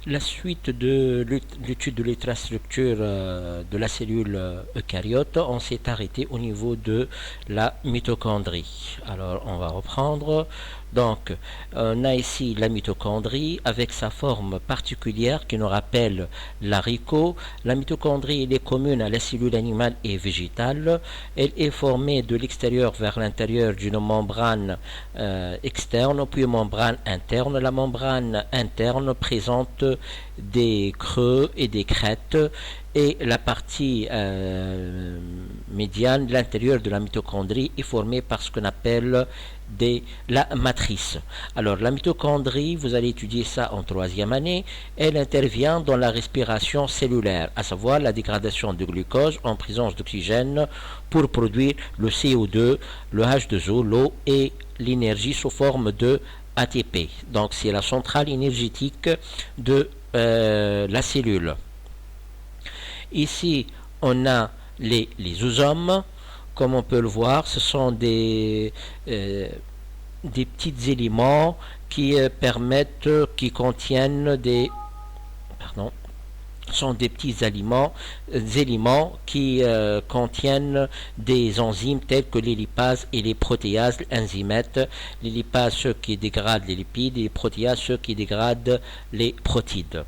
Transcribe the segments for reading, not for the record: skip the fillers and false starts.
La suite de l'étude de l'infrastructure de la cellule eucaryote, on s'est arrêté au niveau de la mitochondrie. Alors, on va reprendre. Donc, on a ici la mitochondrie avec sa forme particulière qui nous rappelle l'haricot. La mitochondrie elle est commune à la cellule animale et végétale. Elle est formée de l'extérieur vers l'intérieur d'une membrane externe, puis membrane interne. La membrane interne présente des creux et des crêtes et la partie médiane, l'intérieur de la mitochondrie, est formée par ce qu'on appelle la matrice. Alors la mitochondrie, vous allez étudier ça en troisième année, elle intervient dans la respiration cellulaire, à savoir la dégradation de glucose en présence d'oxygène pour produire le CO2, le H2O, l'eau et l'énergie sous forme de ATP. Donc c'est la centrale énergétique de la cellule. Ici, on a les lysosomes. Comme on peut le voir, ce sont des petits éléments qui permettent, qui contiennent sont des petits éléments qui contiennent des enzymes telles que les lipases et les protéases enzymètes. Les lipases, ceux qui dégradent les lipides, et les protéases, ceux qui dégradent les protides.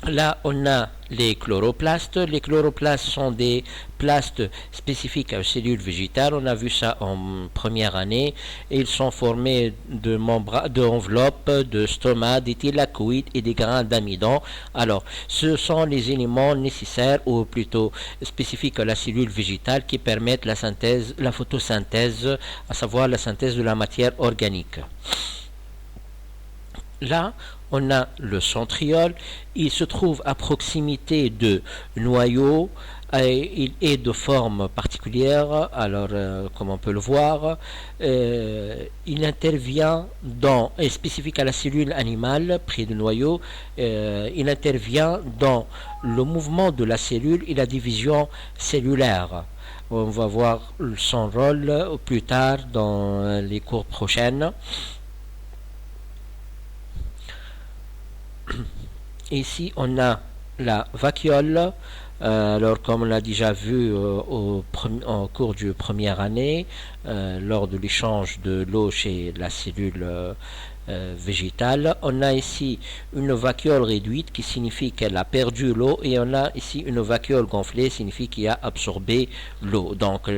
Là, on a les chloroplastes. Les chloroplastes sont des plastes spécifiques aux cellules végétales. On a vu ça en première année. Et ils sont formés d'enveloppes, de stomas, des thylakoïdes et des grains d'amidon. Alors, ce sont les éléments nécessaires, ou plutôt spécifiques à la cellule végétale, qui permettent la photosynthèse, à savoir la synthèse de la matière organique. Là, on a le centriole. Il se trouve à proximité de noyaux. Il est de forme particulière. Alors, comme on peut le voir, il intervient est spécifique à la cellule animale près du noyau. Il intervient dans le mouvement de la cellule et la division cellulaire. On va voir son rôle plus tard dans les cours prochaines. Ici, on a la vacuole. Alors, comme on l'a déjà vu au cours du première année, lors de l'échange de l'eau chez la cellule végétale, on a ici une vacuole réduite qui signifie qu'elle a perdu l'eau, et on a ici une vacuole gonflée qui signifie qu'il a absorbé l'eau. Donc,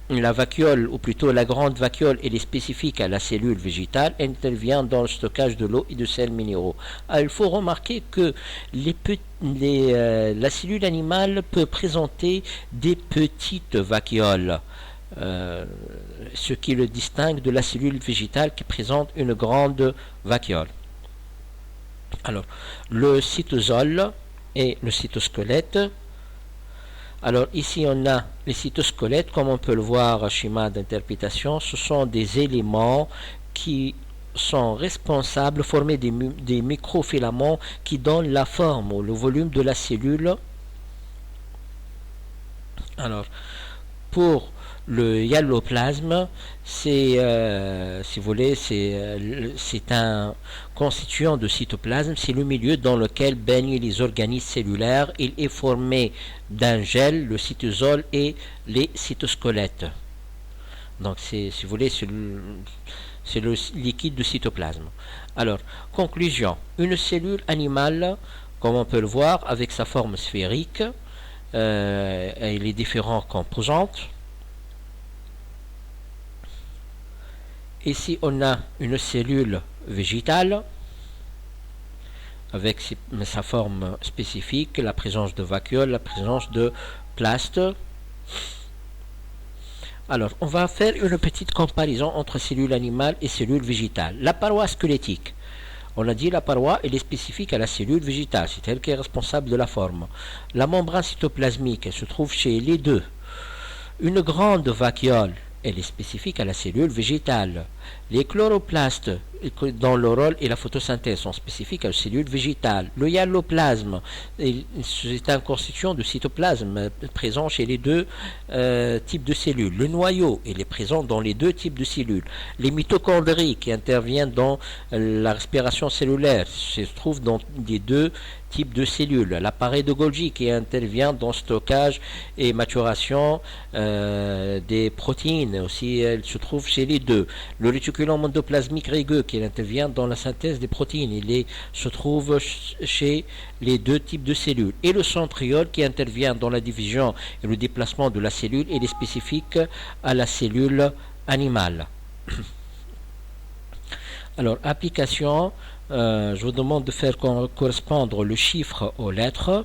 la vacuole, ou plutôt la grande vacuole, elle est spécifique à la cellule végétale. Elle intervient dans le stockage de l'eau et de sels minéraux. Alors, il faut remarquer que la cellule animale peut présenter des petites vacuoles, ce qui le distingue de la cellule végétale qui présente une grande vacuole. Alors, le cytosol et le cytosquelette. Alors ici on a les cytosquelettes, comme on peut le voir, schéma d'interprétation. Ce sont des éléments qui sont responsables, former des microfilaments qui donnent la forme ou le volume de la cellule. Alors, pour le hyaloplasme, si vous voulez, c'est un constituant de cytoplasme. C'est le milieu dans lequel baignent les organismes cellulaires. Il est formé d'un gel, le cytosol et les cytosquelettes. Donc, si vous voulez, c'est le liquide du cytoplasme. Alors, conclusion. Une cellule animale, comme on peut le voir, avec sa forme sphérique et les différentes composantes. Ici, on a une cellule végétale avec sa forme spécifique, la présence de vacuoles, la présence de plastes. Alors, on va faire une petite comparaison entre cellules animales et cellules végétales. La paroi squelettique. On a dit la paroi, elle est spécifique à la cellule végétale, c'est elle qui est responsable de la forme. La membrane cytoplasmique, elle se trouve chez les deux. Une grande vacuole, elle est spécifique à la cellule végétale. Les chloroplastes, dont le rôle est la photosynthèse, sont spécifiques aux cellules végétales. Le hyaloplasme, c'est un constituant de cytoplasme présent chez les deux types de cellules. Le noyau, il est présent dans les deux types de cellules. Les mitochondries qui interviennent dans la respiration cellulaire se trouvent dans les deux types de cellules. L'appareil de Golgi qui intervient dans le stockage et maturation des protéines aussi, elle se trouve chez les deux. Le réticulum endoplasmique rugueux qui intervient dans la synthèse des protéines, se trouve chez les deux types de cellules. Et le centriole qui intervient dans la division et le déplacement de la cellule, il est spécifique à la cellule animale. Alors, application, je vous demande de faire correspondre le chiffre aux lettres.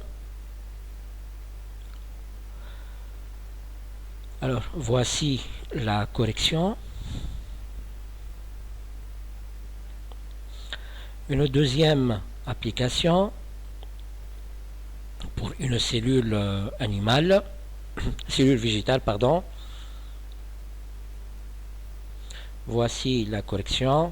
Alors, voici la correction. Une deuxième application pour une cellule animale, cellule végétale, pardon. Voici la correction.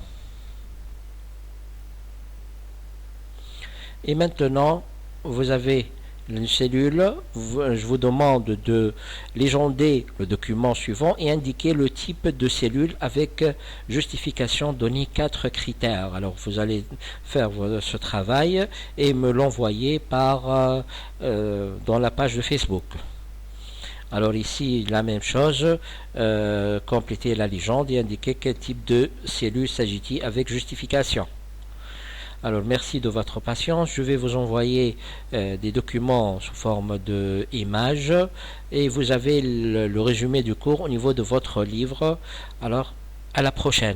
Et maintenant, vous avez une cellule. Je vous demande de légender le document suivant et indiquer le type de cellule avec justification, donner 4 critères. Alors, vous allez faire ce travail et me l'envoyer dans la page de Facebook. Alors ici, la même chose, compléter la légende et indiquer quel type de cellule s'agit-il avec justification. Alors, merci de votre patience. Je vais vous envoyer des documents sous forme d'images et vous avez le résumé du cours au niveau de votre livre. Alors, à la prochaine.